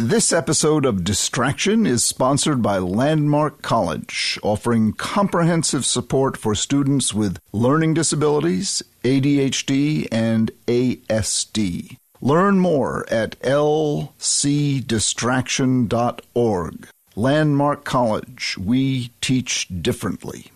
This episode of Distraction is sponsored by Landmark College, offering comprehensive support for students with learning disabilities, ADHD, and ASD. Learn more at lcdistraction.org. Landmark College, we teach differently.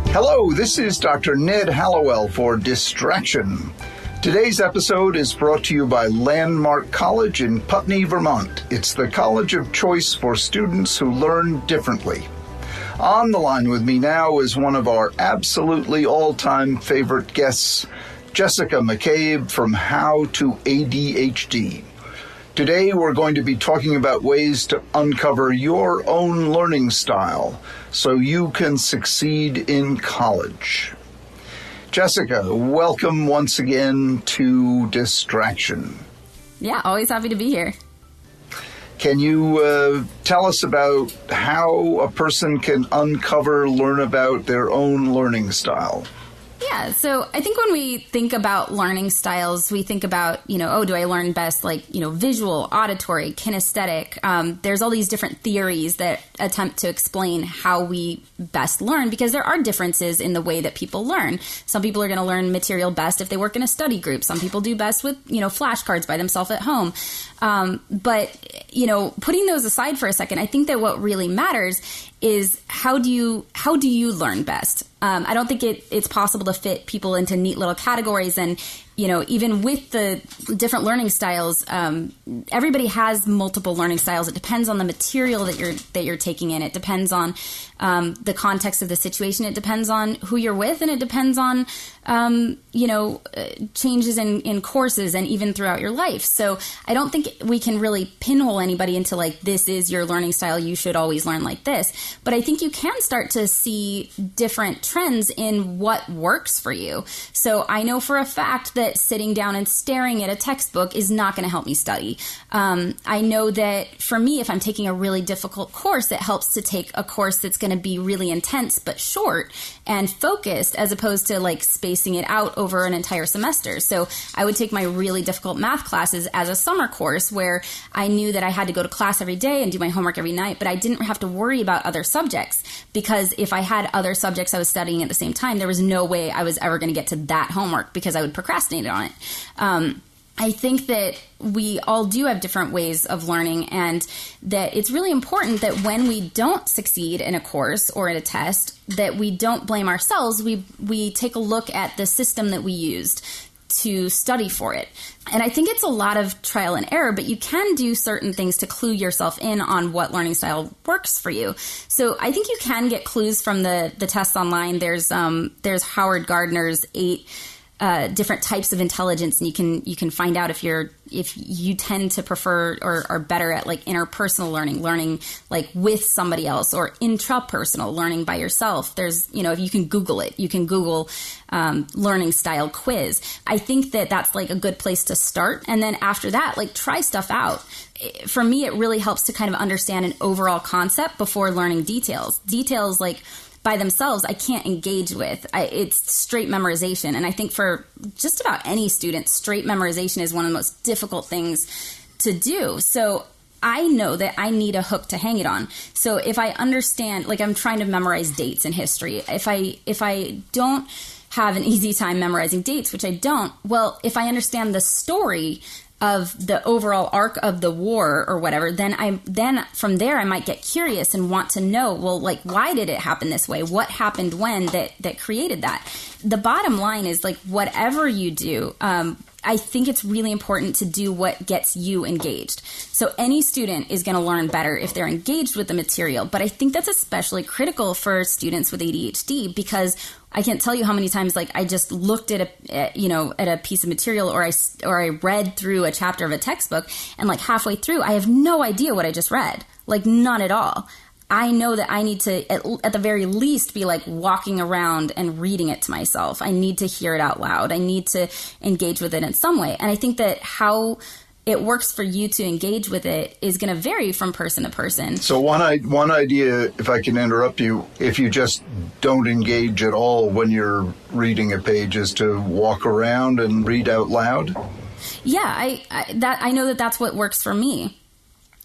Hello, this is Dr. Ned Hallowell for Distraction. Today's episode is brought to you by Landmark College in Putney, Vermont. It's the college of choice for students who learn differently. On the line with me now is one of our absolutely all-time favorite guests, Jessica McCabe from How to ADHD. Today we're going to be talking about ways to uncover your own learning style so you can succeed in college. Jessica, welcome once again to Distraction. Yeah, always happy to be here. Can you tell us about how a person can learn about their own learning style? Yeah, so I think when we think about learning styles, we think about, do I learn best visual, auditory, kinesthetic? There's all these different theories that attempt to explain how we best learn because there are differences in the way that people learn. Some people are going to learn material best if they work in a study group. Some people do best with, flashcards by themselves at home. But putting those aside for a second, I think that what really matters is how do you learn best? I don't think it's possible to fit people into neat little categories. And, even with the different learning styles, everybody has multiple learning styles. It depends on the material that you're taking in. It depends on the context of the situation. It depends on who you're with, and it depends on changes in courses and even throughout your life. So I don't think we can really pinhole anybody into this is your learning style. You should always learn like this. But I think you can start to see different trends in what works for you. So I know for a fact that sitting down and staring at a textbook is not going to help me study. I know that for me, if I'm taking a really difficult course, it helps to take a course that's going to be really intense but short and focused as opposed to spacing it out over an entire semester. So I would take my really difficult math classes as a summer course where I knew that I had to go to class every day and do my homework every night, but I didn't have to worry about other subjects because if I had other subjects I was studying at the same time, there was no way I was ever going to get to that homework because I would procrastinate on it. I think that we all do have different ways of learning, and that it's really important that when we don't succeed in a course or in a test, that we don't blame ourselves. We take a look at the system that we used to study for it. And I think it's a lot of trial and error, but you can do certain things to clue yourself in on what learning style works for you. So I think you can get clues from the tests online. There's Howard Gardner's 8 different types of intelligence, and you can find out if you tend to prefer or are better at interpersonal learning with somebody else, or intrapersonal learning by yourself. There's if you can Google it, you can Google learning style quiz. I think that that's a good place to start, and then after that, try stuff out. For me, it really helps to kind of understand an overall concept before learning details. Details by themselves, I can't engage with. It's straight memorization. And I think for just about any student, straight memorization is one of the most difficult things to do. So I know that I need a hook to hang it on. So if I understand, I'm trying to memorize dates in history, if I don't have an easy time memorizing dates, which I don't, well, if I understand the story of the overall arc of the war or whatever, then from there I might get curious and want to know, why did it happen this way? What happened when that created that? The bottom line is whatever you do, I think it's really important to do what gets you engaged. So any student is going to learn better if they're engaged with the material. But I think that's especially critical for students with ADHD, because I can't tell you how many times I just looked at a piece of material, or I read through a chapter of a textbook, and halfway through I have no idea what I just read. None at all. I know that I need to, at the very least, be walking around and reading it to myself. I need to hear it out loud. I need to engage with it in some way. And I think that how it works for you to engage with it is going to vary from person to person. So one idea, if I can interrupt you, if you just don't engage at all when you're reading a page, is to walk around and read out loud? Yeah, I know that that's what works for me.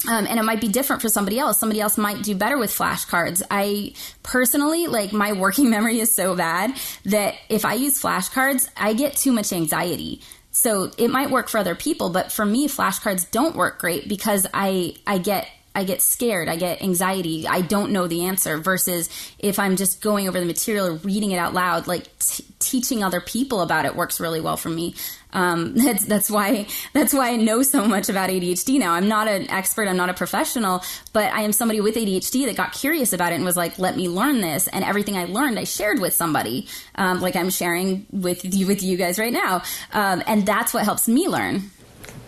And it might be different for somebody else. Somebody else might do better with flashcards. I personally, like, my working memory is so bad that if I use flashcards, I get too much anxiety. So it might work for other people, but for me, flashcards don't work great because I get scared. I get anxiety. I don't know the answer versus if I'm just going over the material or reading it out loud, like teaching other people about it works really well for me. That's why I know so much about ADHD now. I'm not an expert. I'm not a professional, but I am somebody with ADHD that got curious about it and was like, let me learn this. And everything I learned, I shared with somebody, like I'm sharing with you guys right now. And that's what helps me learn.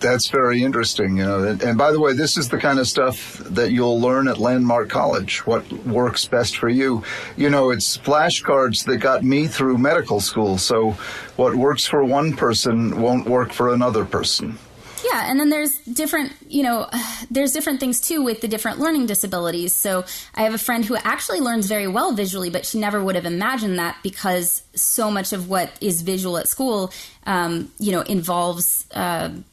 That's very interesting, And by the way, this is the kind of stuff that you'll learn at Landmark College, what works best for you. It's flashcards that got me through medical school. So what works for one person won't work for another person. Yeah, and then there's different things too with the different learning disabilities. So I have a friend who actually learns very well visually, but she never would have imagined that because so much of what is visual at school, involves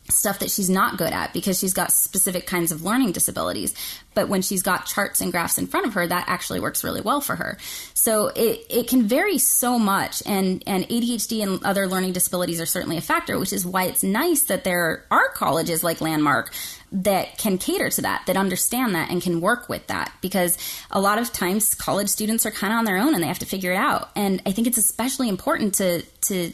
stuff that she's not good at because she's got specific kinds of learning disabilities. But when she's got charts and graphs in front of her, that actually works really well for her. So it can vary so much, and ADHD and other learning disabilities are certainly a factor, which is why it's nice that there are colleges like Landmark that can cater to that understand that and can work with that, because a lot of times college students are kind of on their own and they have to figure it out. And I think it's especially important to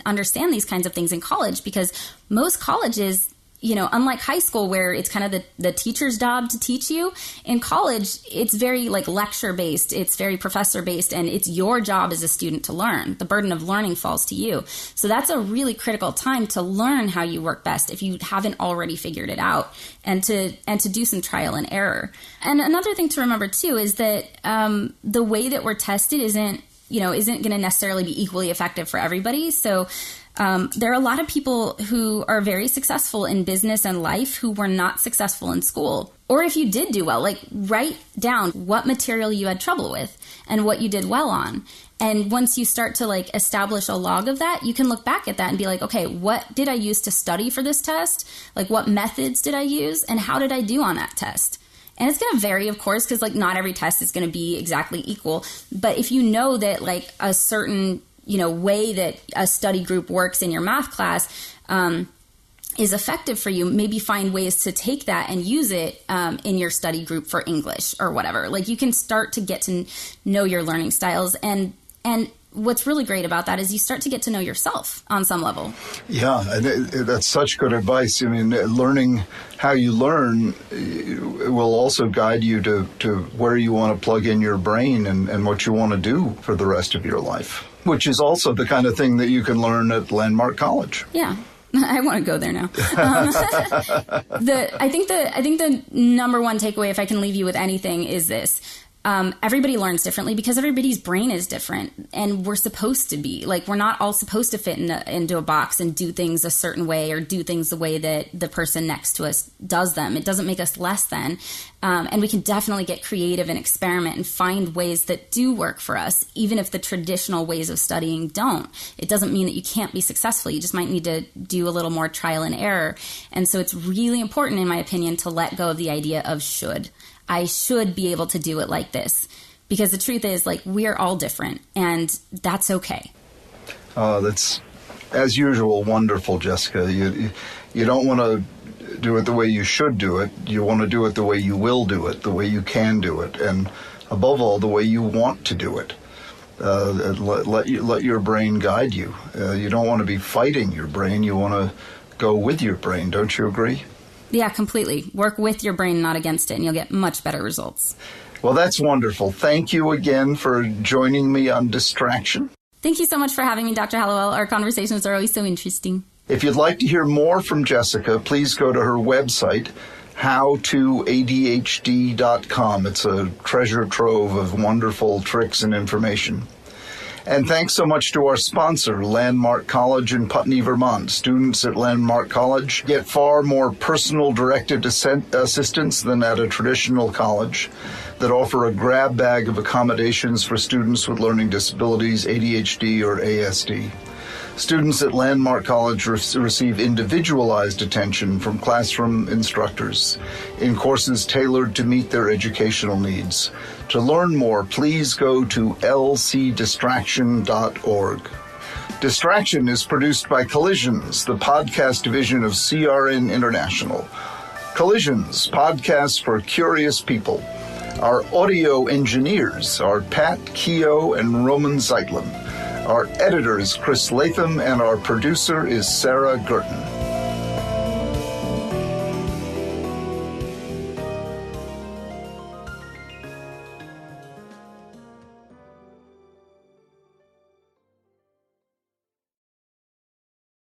understand these kinds of things in college, because most colleges, unlike high school where it's kind of the teacher's job to teach you, in college, it's very like lecture based. It's very professor based, and it's your job as a student to learn. The burden of learning falls to you. So that's a really critical time to learn how you work best if you haven't already figured it out, and to do some trial and error. And another thing to remember too is that the way that we're tested isn't going to necessarily be equally effective for everybody. So there are a lot of people who are very successful in business and life who were not successful in school. Or if you did do well, like write down what material you had trouble with and what you did well on. And once you start to like establish a log of that, you can look back at that and be like, okay, what did I use to study for this test? Like what methods did I use and how did I do on that test? And it's going to vary, of course, because like not every test is going to be exactly equal. But if you know that like a certain way that a study group works in your math class is effective for you, maybe find ways to take that and use it in your study group for English or whatever. Like you can start to get to know your learning styles. And what's really great about that is you start to get to know yourself on some level. Yeah, and that's such good advice. I mean, learning how you learn will also guide you to where you want to plug in your brain and what you want to do for the rest of your life, which is also the kind of thing that you can learn at Landmark College. Yeah. I want to go there now. I think the number one takeaway, if I can leave you with anything, is this. Everybody learns differently because everybody's brain is different, and we're supposed to be like, we're not all supposed to fit into a box and do things a certain way or do things the way that the person next to us does them. It doesn't make us less than. And we can definitely get creative and experiment and find ways that do work for us, even if the traditional ways of studying don't. It doesn't mean that you can't be successful. You just might need to do a little more trial and error. And so it's really important, in my opinion, to let go of the idea of should. I should be able to do it like this, because the truth is, like, we are all different, and that's okay. That's, as usual, wonderful, Jessica. You don't want to do it the way you should do it. You want to do it the way you will do it, the way you can do it, and above all, the way you want to do it. Let your brain guide you. You don't want to be fighting your brain. You want to go with your brain. Don't you agree? Yeah, completely. Work with your brain, not against it, and you'll get much better results. Well, that's wonderful. Thank you again for joining me on Distraction. Thank you so much for having me, Dr. Hallowell. Our conversations are always so interesting. If you'd like to hear more from Jessica, please go to her website, howtoadhd.com. It's a treasure trove of wonderful tricks and information. And thanks so much to our sponsor, Landmark College in Putney, Vermont. Students at Landmark College get far more personal directed assistance than at a traditional college that offer a grab bag of accommodations for students with learning disabilities, ADHD or ASD. Students at Landmark College receive individualized attention from classroom instructors in courses tailored to meet their educational needs. To learn more, please go to lcdistraction.org. Distraction is produced by Collisions, the podcast division of CRN International. Collisions, podcasts for curious people. Our audio engineers are Pat Keogh and Roman Zeitlin. Our editor is Chris Latham, and our producer is Sarah Gurton.